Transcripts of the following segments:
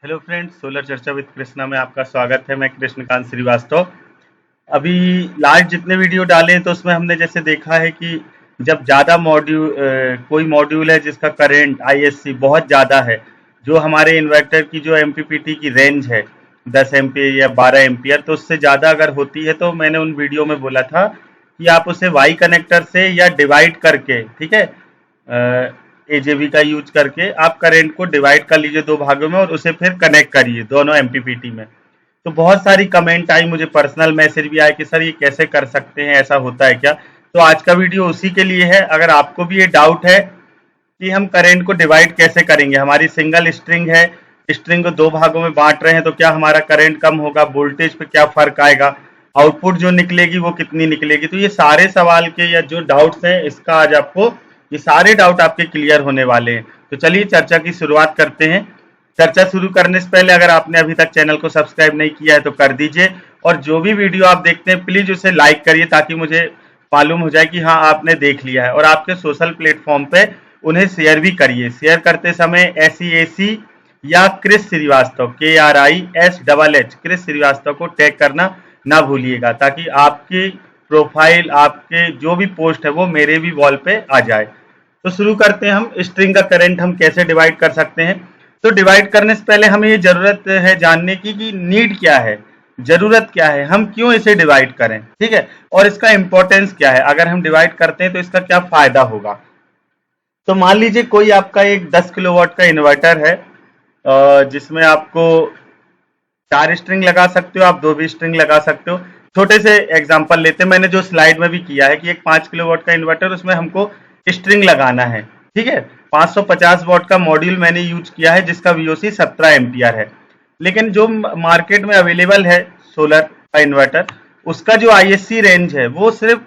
Hello friends, solar चर्चा with Krishna में आपका स्वागत है। मैं कृष्णकांत श्रीवास्तव। अभी लास्ट जितने वीडियो डाले हैं तो उसमें हमने जैसे देखा है कि जब ज़्यादा कोई मॉड्यूल है जिसका करंट आईएससी बहुत ज़्यादा है, जो हमारे इन्वर्टर की जो एमपीपीटी की रेंज है 10 एम्पियर या 12 एम्पियर, तो उससे ज़्यादा अगर होती है तो मैंने उन वीडियो में बोला था कि आप उसे वाई कनेक्टर से या डिवाइड करके, ठीक है, एजेबी का यूज करके आप करंट को डिवाइड कर लीजिए दो भागों में और उसे फिर कनेक्ट करिए दोनों एमपीपीटी में। तो बहुत सारी कमेंट आई, मुझे पर्सनल मैसेज भी आया कि सर ये कैसे कर सकते हैं, ऐसा होता है क्या। तो आज का वीडियो उसी के लिए है। अगर आपको भी ये डाउट है कि हम करंट को डिवाइड कैसे करेंगे, हमारी सिंगल स्ट्रिंग है, स्ट्रिंग को दो भागों में बांट रहे हैं, तो क्या हमारा करंट कम होगा, वोल्टेज पे क्या फर्क आएगा, आउटपुट जो निकलेगी वो कितनी निकलेगी, तो ये सारे सवाल के या जो डाउट्स हैं इसका आज आपको ये सारे डाउट आपके क्लियर होने वाले हैं। तो चलिए चर्चा की शुरुआत करते हैं। चर्चा शुरू करने से पहले अगर आपने अभी तक चैनल को सब्सक्राइब नहीं किया है तो कर दीजिए, और जो भी वीडियो आप देखते हैं प्लीज उसे लाइक करिए ताकि मुझे मालूम हो जाए कि हाँ आपने देख लिया है। और आपके सोशल प्लेटफॉर्म पे उन्हें शेयर भी करिए। शेयर करते समय SEAC या क्रिस श्रीवास्तव KRISHH क्रिस श्रीवास्तव को टैग करना ना भूलिएगा, ताकि आपकी प्रोफाइल, आपके जो भी पोस्ट है वो मेरे भी वॉल पे आ जाए। तो शुरू करते हैं। हम स्ट्रिंग का करंट हम कैसे डिवाइड कर सकते हैं। तो डिवाइड करने से पहले हमें ये जरूरत है जानने की कि नीड क्या है, जरूरत क्या है, हम क्यों इसे डिवाइड करें, ठीक है, और इसका इंपॉर्टेंस क्या है। अगर हम डिवाइड करते हैं तो इसका क्या फायदा होगा। तो मान लीजिए कोई आपका एक 10 किलोवाट का इन्वर्टर है, जिसमें आपको 4 स्ट्रिंग लगा सकते हो, आप 2 भी स्ट्रिंग लगा सकते हो। छोटे से एग्जांपल लेते हैं, मैंने जो स्लाइड में भी किया है कि एक 5 किलोवाट का इन्वर्टर, उसमें हमको स्ट्रिंग लगाना है, ठीक है। 550 वॉट का मॉड्यूल मैंने यूज किया है जिसका VOC 17 एम्पियर है। लेकिन जो मार्केट में अवेलेबल है सोलर का इन्वर्टर, उसका जो ISC रेंज है वो सिर्फ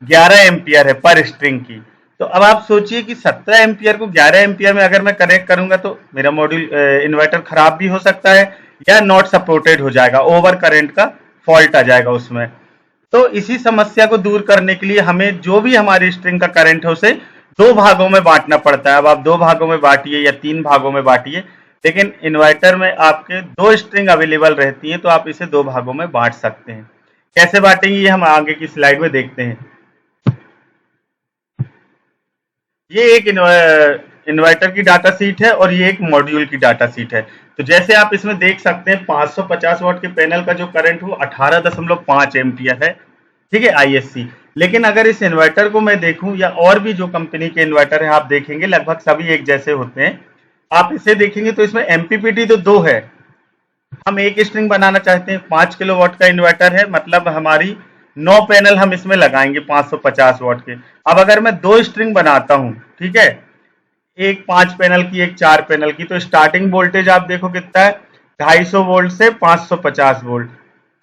11 एम्पियर है पर स्ट्रिंग की। तो अब आप सोचिए कि 17 एम्पियर को 11 एम्पियर में अगर मैं कनेक्ट करूंगा तो मेरा मॉड्यूल इन्वर्टर खराब भी हो सकता है या नॉट सपोर्टेड हो जाएगा, ओवर करंट का फॉल्ट आ जाएगा उसमें। तो इसी समस्या को दूर करने के लिए हमें जो भी हमारी स्ट्रिंग का करंट है उसे दो भागों में बांटना पड़ता है। अब आप 2 भागों में बांटिए या 3 भागों में बांटिए, लेकिन इन्वर्टर में आपके 2 स्ट्रिंग अवेलेबल रहती हैं तो आप इसे 2 भागों में बांट सकते हैं। कैसे बांटेंगे ये हम आगे की स्लाइड में देखते हैं। ये एक इन्वर्टर की डाटा शीट है और ये एक मॉड्यूल की डाटा शीट है। तो जैसे आप इसमें देख सकते हैं 550 वाट के पैनल का जो करंट वो 18.5 एम्पियर है, ठीक है, ISC। लेकिन अगर इस इन्वर्टर को मैं देखूं या और भी जो कंपनी के इन्वर्टर है आप देखेंगे लगभग सभी एक जैसे होते हैं। आप इसे देखेंगे तो इसमें एमपीपीटी तो 2 है, हम एक स्ट्रिंग बनाना चाहते हैं। 5 किलो वाट का इन्वर्टर है, मतलब हमारी 9 पैनल हम इसमें लगाएंगे 550 वाट के। अब अगर मैं 2 स्ट्रिंग बनाता हूं, ठीक है, एक 5 पैनल की एक 4 पैनल की, तो स्टार्टिंग वोल्टेज आप देखो कितना है, 250 वोल्ट से 550 वोल्ट,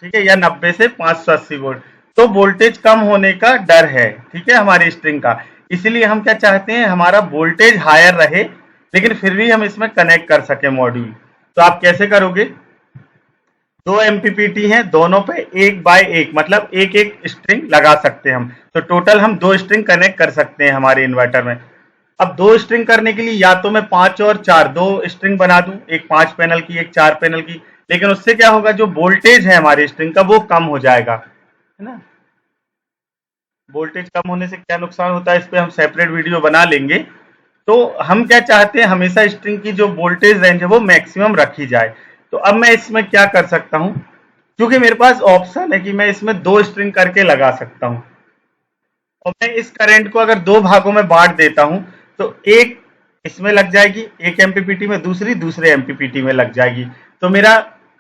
ठीक है, या 90 से 580 वोल्ट। तो वोल्टेज कम होने का डर है, ठीक है, हमारी स्ट्रिंग का। इसलिए हम क्या चाहते हैं, हमारा वोल्टेज हायर रहे लेकिन फिर भी हम इसमें कनेक्ट कर सके मॉड्यूल। तो आप कैसे करोगे, 2 एमपीपीटी हैं, दोनों पे 1 बाय 1 मतलब एक एक स्ट्रिंग लगा सकते हैं हम। तो टोटल हम 2 स्ट्रिंग कनेक्ट कर सकते हैं हमारे इन्वर्टर में। अब 2 स्ट्रिंग करने के लिए या तो मैं 5 और 4 2 स्ट्रिंग बना दूं, एक 5 पैनल की एक 4 पैनल की, लेकिन उससे क्या होगा, जो वोल्टेज है हमारी स्ट्रिंग का वो कम हो जाएगा, है ना। वोल्टेज कम होने से क्या नुकसान होता है इस पे हम सेपरेट वीडियो बना लेंगे। तो हम क्या चाहते हैं, हमेशा स्ट्रिंग की जो वोल्टेज रेंज है वो मैक्सिमम रखी जाए। तो अब मैं इसमें क्या कर सकता हूं, क्योंकि मेरे पास ऑप्शन है कि मैं इसमें 2 स्ट्रिंग करके लगा सकता हूं, और मैं इस करंट को अगर 2 भागों में बांट देता हूं तो एक इसमें लग जाएगी एक एमपीपीटी में, दूसरी दूसरे एमपीपीटी में लग जाएगी। तो मेरा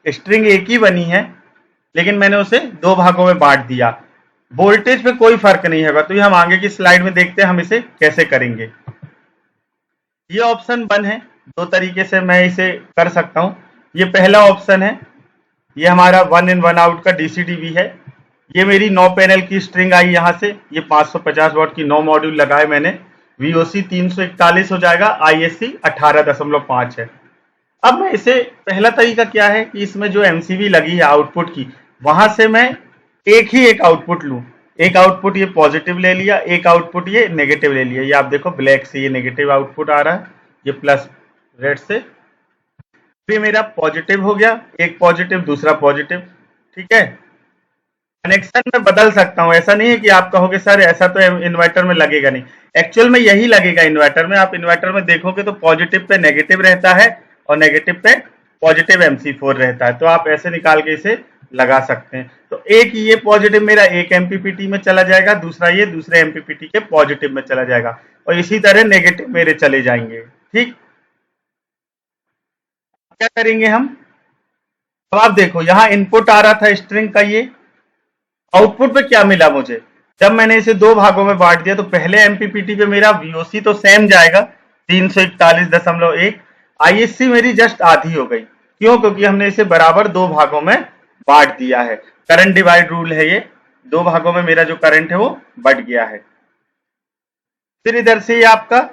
स्ट्रिंग एक ही बनी है लेकिन मैंने उसे 2 भागों में बांट दिया, वोल्टेज पे कोई फर्क नहीं होगा। तो ये हम आगे की स्लाइड में देखते हैं हम इसे कैसे करेंगे। ये ऑप्शन 1 है, 2 तरीके से मैं इसे कर सकता हूं। ये पहला ऑप्शन है, ये हमारा 1 इन 1 आउट का DCDV है। ये मेरी 9 पैनल की स्ट्रिंग आई यहाँ से, ये 550 वाट की 9 मॉड्यूल लगाए मैंने, VOC 341 हो जाएगा, ISC 18.5 है। अब मैं इसे, पहला तरीका क्या है कि इसमें जो MCB लगी है आउटपुट की, वहां से मैं एक आउटपुट लूं। एक आउटपुट ये पॉजिटिव ले लिया, एक आउटपुट ये नेगेटिव ले लिया। ये आप देखो ब्लैक से ये नेगेटिव आउटपुट आ रहा है, ये प्लस रेड से ये मेरा पॉजिटिव हो गया, एक पॉजिटिव दूसरा पॉजिटिव, ठीक है। कनेक्शन में बदल सकता हूं, ऐसा नहीं है कि आप कहोगे सर ऐसा तो इन्वर्टर में लगेगा नहीं, एक्चुअल में यही लगेगा इन्वर्टर में। आप इन्वर्टर में देखोगे तो पॉजिटिव पे नेगेटिव रहता है और नेगेटिव पे पॉजिटिव MC4 रहता है, तो आप ऐसे निकाल के इसे लगा सकते हैं। तो एक ये पॉजिटिव मेरा एक MPPT में चला जाएगा, दूसरा ये दूसरे MPPT के पॉजिटिव में चला जाएगा, और इसी तरह नेगेटिव मेरे चले जाएंगे, ठीक। क्या करेंगे हम, अब आप देखो यहाँ इनपुट आ रहा था स्ट्रिंग का, ये आउटपुट पे क्या मिला मुझे, जब मैंने इसे दो भागों में बांट दिया तो पहले MPPT पे मेरा VOC तो सेम जाएगा 341.1, ISC मेरी जस्ट आधी हो गई, क्यों, क्योंकि हमने इसे बराबर दो भागों में बांट दिया है। करंट डिवाइड रूल है ये, दो भागों में मेरा जो करंट है वो बढ़ गया है। फिर इधर से आपका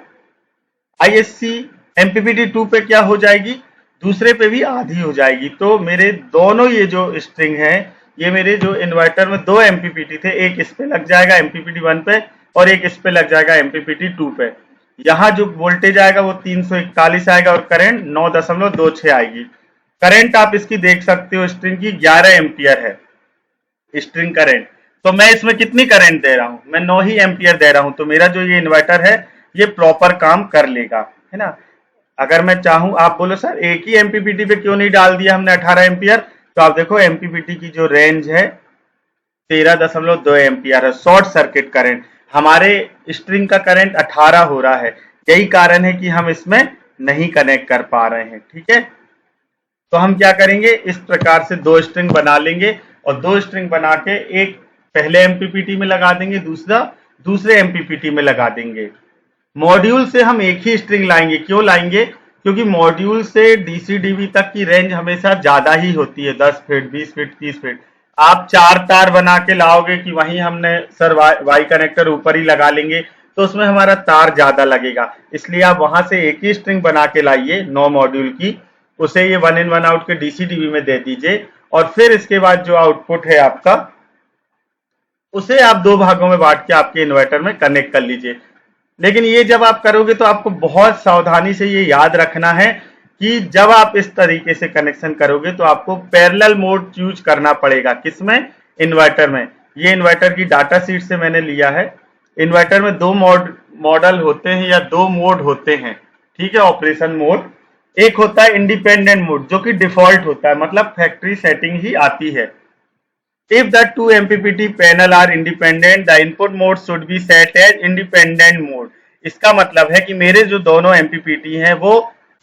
ISC MPPT 2 पे क्या हो जाएगी, दूसरे पे भी आधी हो जाएगी। तो मेरे दोनों ये जो स्ट्रिंग है, ये मेरे जो इन्वर्टर में दो MPPT थे, एक इस पे लग जाएगा MPPT 1 पे और एक इस पे लग जाएगा MPPT 2 पे। यहाँ जो वोल्टेज आएगा वो 341 आएगा और करंट 9.26 आएगी। करंट आप इसकी देख सकते हो, स्ट्रिंग की 11 एम्पियर है स्ट्रिंग करंट। तो मैं इसमें कितनी करंट दे रहा हूं, मैं 9 ही एम्पियर दे रहा हूं, तो मेरा जो ये इन्वर्टर है ये प्रॉपर काम कर लेगा, है ना। अगर मैं चाहूं, आप बोलो सर एक ही MPPT पे क्यों नहीं डाल दिया हमने 18 एम्पियर, तो आप देखो MPPT की जो रेंज है 13.2 एम्पियर है, शॉर्ट सर्किट करंट। हमारे स्ट्रिंग का करंट 18 हो रहा है, यही कारण है कि हम इसमें नहीं कनेक्ट कर पा रहे हैं, ठीक है। तो हम क्या करेंगे, इस प्रकार से दो स्ट्रिंग बना लेंगे और दो स्ट्रिंग बना के एक पहले MPPT में लगा देंगे, दूसरा दूसरे MPPT में लगा देंगे। मॉड्यूल से हम एक ही स्ट्रिंग लाएंगे, क्यों लाएंगे, क्योंकि मॉड्यूल से DC-DB तक की रेंज हमेशा ज्यादा ही होती है, 10 फीट 20 फीट 30 फीट। आप चार तार बना के लाओगे कि वहीं हमने सर वाई कनेक्टर ऊपर ही लगा लेंगे, तो उसमें हमारा तार ज्यादा लगेगा, इसलिए आप वहां से एक ही स्ट्रिंग बना के लाइए 9 मॉड्यूल की, उसे ये 1 इन 1 आउट के DC-DB में दे दीजिए, और फिर इसके बाद जो आउटपुट है आपका उसे आप दो भागों में बांट के आपके इन्वर्टर में कनेक्ट कर लीजिए। लेकिन ये जब आप करोगे तो आपको बहुत सावधानी से ये याद रखना है कि जब आप इस तरीके से कनेक्शन करोगे तो आपको पैरेलल मोड यूज करना पड़ेगा। किसमें, इन्वर्टर में। ये इन्वर्टर की डाटा शीट से मैंने लिया है। इन्वर्टर में दो मॉडल होते हैं या दो मोड होते हैं, ठीक है, ऑपरेशन मोड। एक होता है इंडिपेंडेंट मोड जो कि डिफॉल्ट होता है, मतलब फैक्ट्री सेटिंग ही आती है। If the two MPPT panel are independent, the input mode should be set as independent mode। इसका मतलब है कि मेरे जो दोनों MPPT हैं वो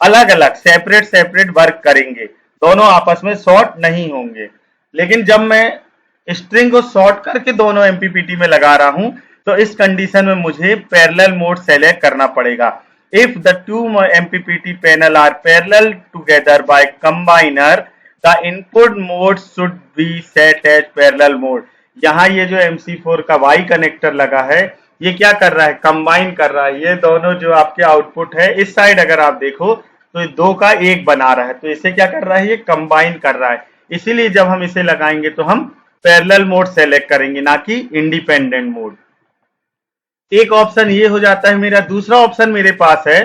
अलग अलग सेपरेट वर्क करेंगे, दोनों आपस में शॉर्ट नहीं होंगे। लेकिन जब मैं स्ट्रिंग को शॉर्ट करके दोनों MPPT में लगा रहा हूं तो इस कंडीशन में मुझे पैरेलल मोड सेलेक्ट करना पड़ेगा। If the two MPPT panel are parallel together by combiner, the input mode should be set as parallel mode। यहाँ ये जो MC4 का Y कनेक्टर लगा है ये क्या कर रहा है, कंबाइन कर रहा है। ये दोनों जो आपके आउटपुट है इस साइड अगर आप देखो तो दो का एक बना रहा है, तो इसे क्या कर रहा है, ये कंबाइन कर रहा है। इसीलिए जब हम इसे लगाएंगे तो हम पैरेलल मोड सेलेक्ट करेंगे, ना कि इंडिपेंडेंट मोड। एक ऑप्शन ये हो जाता है मेरा। दूसरा ऑप्शन मेरे पास है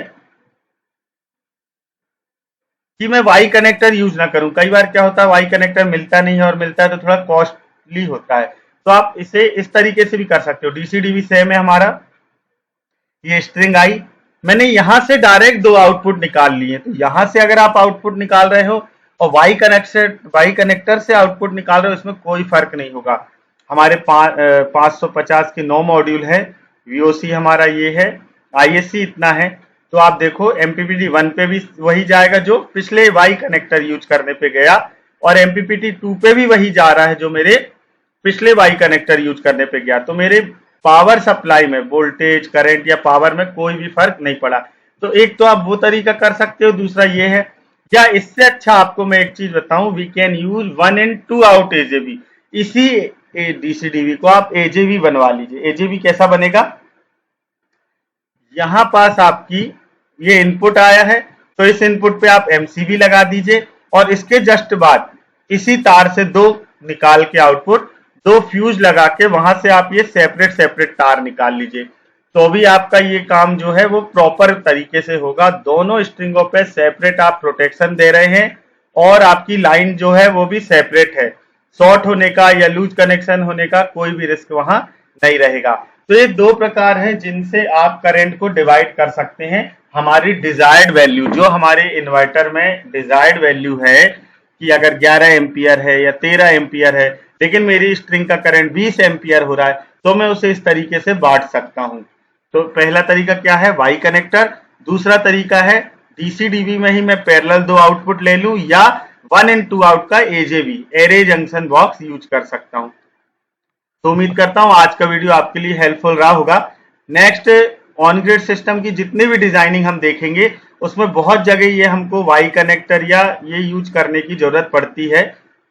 कि मैं वाई कनेक्टर यूज ना करूं। कई बार क्या होता है वाई कनेक्टर मिलता नहीं है, और मिलता है तो थोड़ा कॉस्टली होता है, तो आप इसे इस तरीके से भी कर सकते हो। DC-DB सेम है हमारा, ये स्ट्रिंग आई, मैंने यहां से डायरेक्ट दो आउटपुट निकाल लिए। तो यहां से अगर आप आउटपुट निकाल रहे हो और वाई कनेक्टर से आउटपुट निकाल रहे हो, इसमें कोई फर्क नहीं होगा। हमारे 550 के 9 मॉड्यूल है, VOC हमारा ये है, ISC इतना है। तो आप देखो MPPT 1 पे भी वही जाएगा जो पिछले वाई कनेक्टर यूज करने पे गया, और MPPT 2 पे भी वही जा रहा है जो मेरे पिछले वाई कनेक्टर यूज करने पे गया। तो मेरे पावर सप्लाई में वोल्टेज करंट या पावर में कोई भी फर्क नहीं पड़ा। तो एक तो आप वो तरीका कर सकते हो, दूसरा ये है, या इससे अच्छा आपको मैं एक चीज बताऊं, we can use 1 in 2 out AJB। इसी DC-DB को आप AJB बनवा लीजिए। AJB कैसा बनेगा, यहां पास आपकी ये इनपुट आया है तो इस इनपुट पे आप MCB लगा दीजिए, और इसके जस्ट बाद इसी तार से दो निकाल के आउटपुट, दो फ्यूज लगा के वहां से आप ये सेपरेट तार निकाल लीजिए। तो भी आपका ये काम जो है वो प्रॉपर तरीके से होगा। दोनों स्ट्रिंगों पे सेपरेट आप प्रोटेक्शन दे रहे हैं और आपकी लाइन जो है वो भी सेपरेट है। शॉर्ट होने का या लूज कनेक्शन होने का कोई भी रिस्क वहां नहीं रहेगा। तो ये दो प्रकार हैं जिनसे आप करंट को डिवाइड कर सकते हैं। हमारी डिजायर्ड वैल्यू, जो हमारे इन्वर्टर में डिजायर्ड वैल्यू है कि अगर 11 एम्पियर है या 13 एम्पियर है, लेकिन मेरी स्ट्रिंग का करंट 20 एम्पियर हो रहा है, तो मैं उसे इस तरीके से बांट सकता हूं। तो पहला तरीका क्या है, वाई कनेक्टर। दूसरा तरीका है डीसी डीबी में ही मैं पैरेलल दो आउटपुट ले लूं या 1 इन 2 आउट का एजेबी एरे जंक्शन बॉक्स यूज कर सकता हूं। तो उम्मीद करता हूं आज का वीडियो आपके लिए हेल्पफुल रहा होगा। नेक्स्ट ऑन ग्रिड सिस्टम की जितनी भी डिजाइनिंग हम देखेंगे उसमें बहुत जगह ये हमको वाई कनेक्टर या ये यूज करने की जरूरत पड़ती है।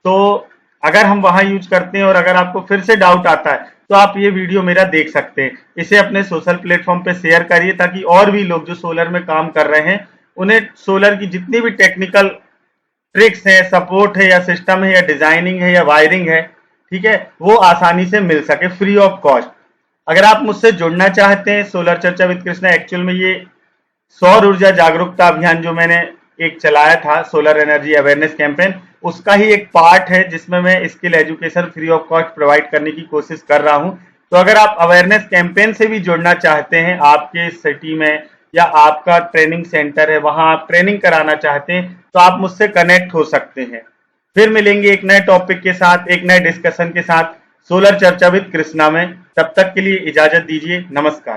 तो अगर हम वहां यूज करते हैं और अगर आपको फिर से डाउट आता है तो आप ये वीडियो मेरा देख सकते हैं। इसे अपने सोशल प्लेटफॉर्म पे शेयर करिए ताकि और भी लोग जो सोलर में काम कर रहे हैं उन्हें सोलर की जितनी भी टेक्निकल ट्रिक्स है, सपोर्ट है या सिस्टम है या डिजाइनिंग है या वायरिंग है, ठीक है, वो आसानी से मिल सके फ्री ऑफ कॉस्ट। अगर आप मुझसे जुड़ना चाहते हैं सोलर चर्चा विद कृष्णा, एक्चुअल में ये सौर ऊर्जा जागरूकता अभियान जो मैंने एक चलाया था, सोलर एनर्जी अवेयरनेस कैंपेन, उसका ही एक पार्ट है जिसमें मैं skill education free of cost provide करने की कोशिश कर रहा हूं। तो अगर आप अवेयरनेस कैंपेन से भी जुड़ना चाहते हैं, आपके सिटी में या आपका ट्रेनिंग सेंटर है वहां आप ट्रेनिंग कराना चाहते हैं, तो आप मुझसे कनेक्ट हो सकते हैं। फिर मिलेंगे एक नए टॉपिक के साथ, एक नए डिस्कशन के साथ सोलर चर्चा विद कृष्णा में। तब तक के लिए इजाजत दीजिए, नमस्कार।